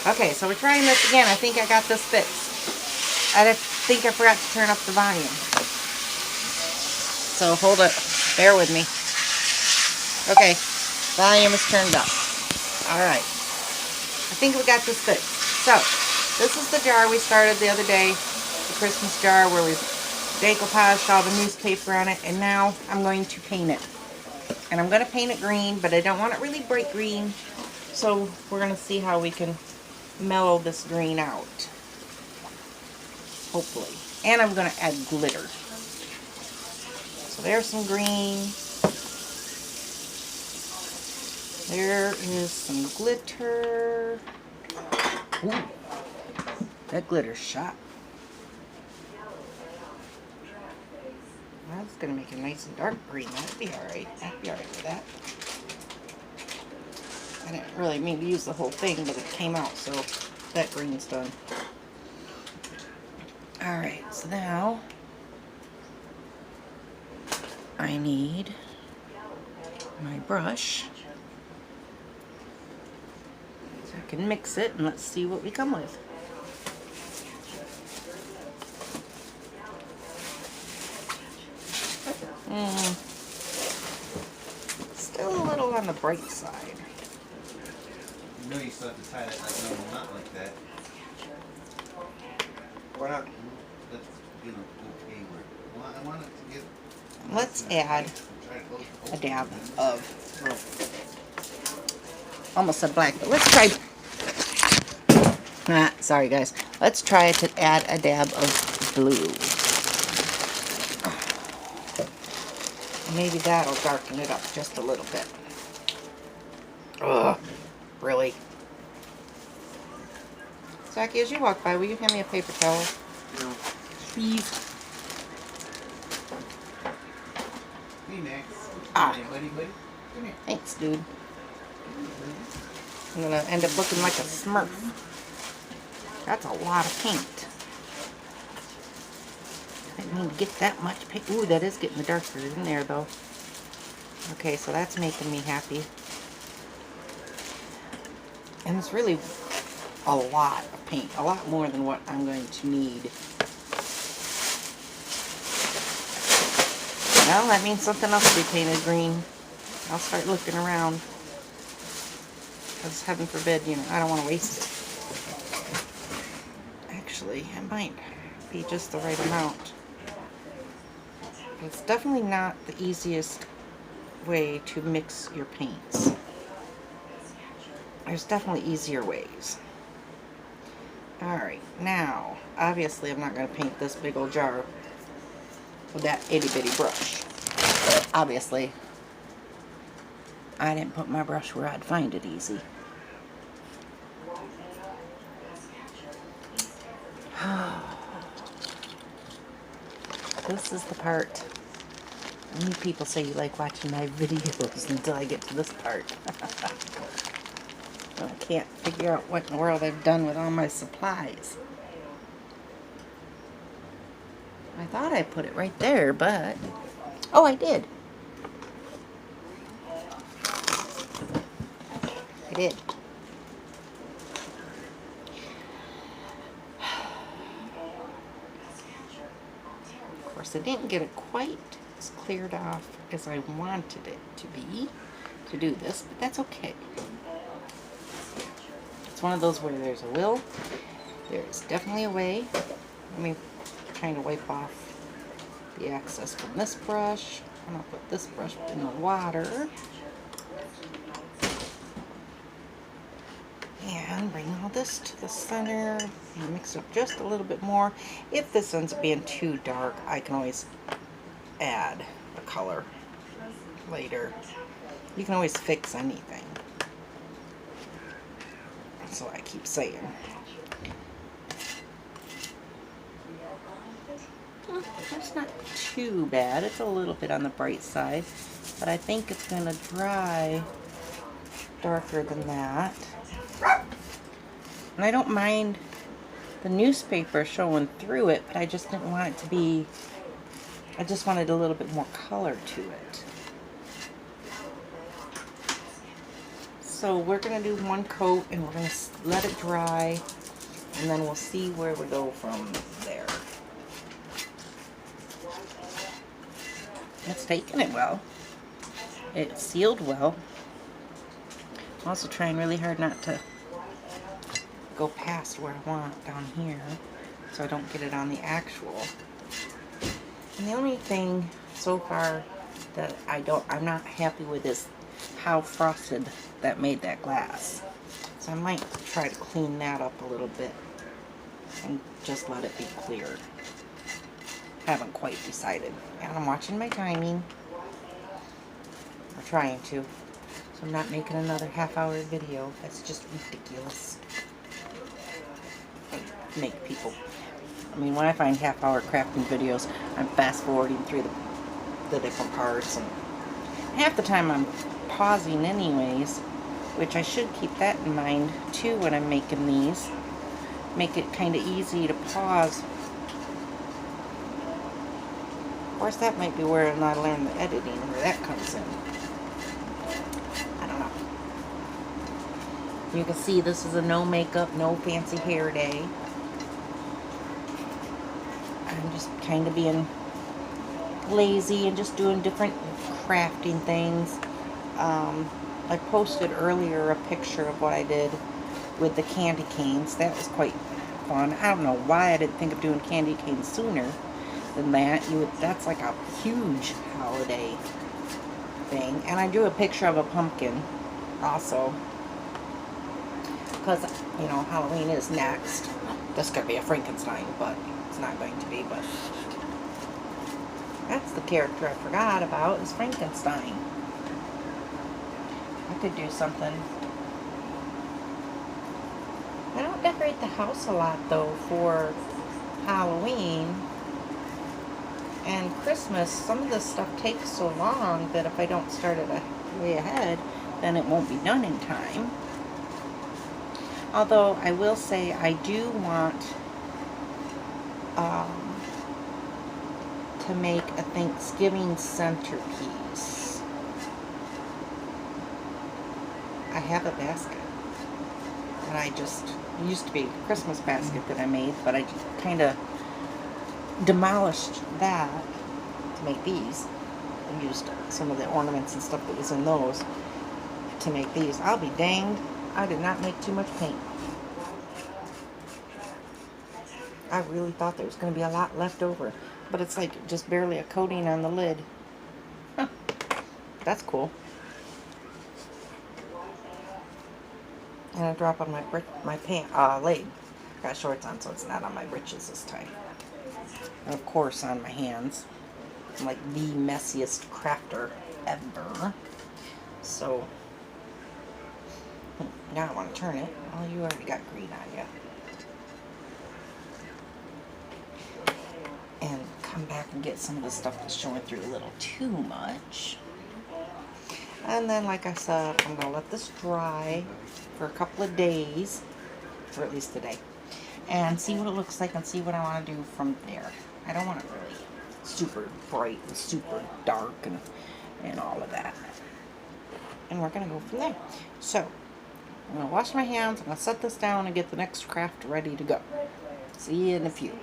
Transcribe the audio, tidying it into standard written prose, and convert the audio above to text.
Okay, so we're trying this again. I think I got this fixed. I think I forgot to turn up the volume. So hold it. Bear with me. Okay, volume is turned up. Alright. I think we got this fixed. So, this is the jar we started the other day. The Christmas jar where we decoupaged all the newspaper on it. And now I'm going to paint it. And I'm going to paint it green, but I don't want it really bright green. So we're going to see how we can mellow this green out. Hopefully. And I'm going to add glitter. So there's some green. There is some glitter. Ooh, that glitter's sharp. That's going to make it nice and dark green. That'd be alright. I'd be alright with that. I didn't really mean to use the whole thing, but it came out, so that green's done. Alright, so now I need my brush. So I can mix it and let's see what we come with. Still a little on the bright side. You know you still have to tie that like no, not like that. Why not? That's, you know, okay. I want it to get. Let's add a dab of, almost a black, but let's try, sorry guys, let's try to add a dab of blue. Maybe that'll darken it up just a little bit. Ugh, really? Zachy, as you walk by, will you hand me a paper towel? No. Please. Hey, Max. Ah. Hey, buddy. Come here. Thanks, dude. I'm gonna end up looking like a Smurf. That's a lot of paint. I didn't mean to get that much paint. Ooh, that is getting the darker in there, though. Okay, so that's making me happy. And it's really a lot of paint. A lot more than what I'm going to need. Well, that means something else will be painted green. I'll start looking around. Because heaven forbid, you know, I don't want to waste it. Actually, it might be just the right amount. It's definitely not the easiest way to mix your paints. There's definitely easier ways. Alright, now, obviously I'm not going to paint this big old jar with that itty bitty brush. Obviously, I didn't put my brush where I'd find it easy. This is the part. Many people say you like watching my videos until I get to this part. I can't figure out what in the world I've done with all my supplies. I thought I put it right there, but... oh, I did. I did. Of course, I didn't get it quite as cleared off as I wanted it to be to do this, but that's okay. It's one of those where there's a will, there's definitely a way. Let me kind of wipe off the excess from this brush. I'm going to put this brush in the water. And bring all this to the center and mix it up just a little bit more. If this ends up being too dark, I can always add a color later. You can always fix anything. That's what I keep saying. Well, that's not too bad. It's a little bit on the bright side, but I think it's going to dry darker than that. And I don't mind the newspaper showing through it, but I just didn't want it to be, I just wanted a little bit more color to it. So we're going to do one coat and we're going to let it dry, and then we'll see where we go from there. It's taking it well. It's sealed well. I'm also trying really hard not to go past where I want down here so I don't get it on the actual. And the only thing so far that I'm not happy with is how frosted that made that glass. So I might try to clean that up a little bit and just let it be clear. Haven't quite decided. And I'm watching my timing. Or trying to. So I'm not making another half-hour video. That's just ridiculous. Make people... I mean, when I find half-hour crafting videos, I'm fast-forwarding through the different parts. And half the time I'm pausing anyways, which I should keep that in mind, too, when I'm making these. Make it kind of easy to pause. Of course, that might be where I learn the editing, where that comes in. I don't know. You can see this is a no makeup, no fancy hair day. I'm just kind of being lazy and just doing different crafting things. I posted earlier a picture of what I did with the candy canes. That was quite fun. I don't know why I didn't think of doing candy canes sooner than that. That's like a huge holiday thing. And I drew a picture of a pumpkin also, because, you know, Halloween is next. This could be a Frankenstein, but it's not going to be. But that's the character I forgot about, is Frankenstein. I could do something. I don't decorate the house a lot, though, for Halloween and Christmas. Some of this stuff takes so long that if I don't start it way ahead, then it won't be done in time. Although I will say I do want to make a Thanksgiving centerpiece. I have a basket. And I just, it used to be a Christmas basket that I made, but I kind of demolished that to make these. I used some of the ornaments and stuff that was in those to make these. I'll be danged, I did not make too much paint. I really thought there was going to be a lot left over, but it's like just barely a coating on the lid. Huh. That's cool. And I drop on my leg. Got shorts on, so it's not on my britches this time. And of course on my hands. I'm like the messiest crafter ever. So, now I want to turn it. Oh, you already got green on you. And come back and get some of the stuff that's showing through a little too much. And then, like I said, I'm going to let this dry for a couple of days, or at least a day, and see what it looks like and see what I want to do from there. I don't want it really super bright and super dark and all of that. And we're going to go from there. So, I'm going to wash my hands, I'm going to set this down and get the next craft ready to go. See you in a few.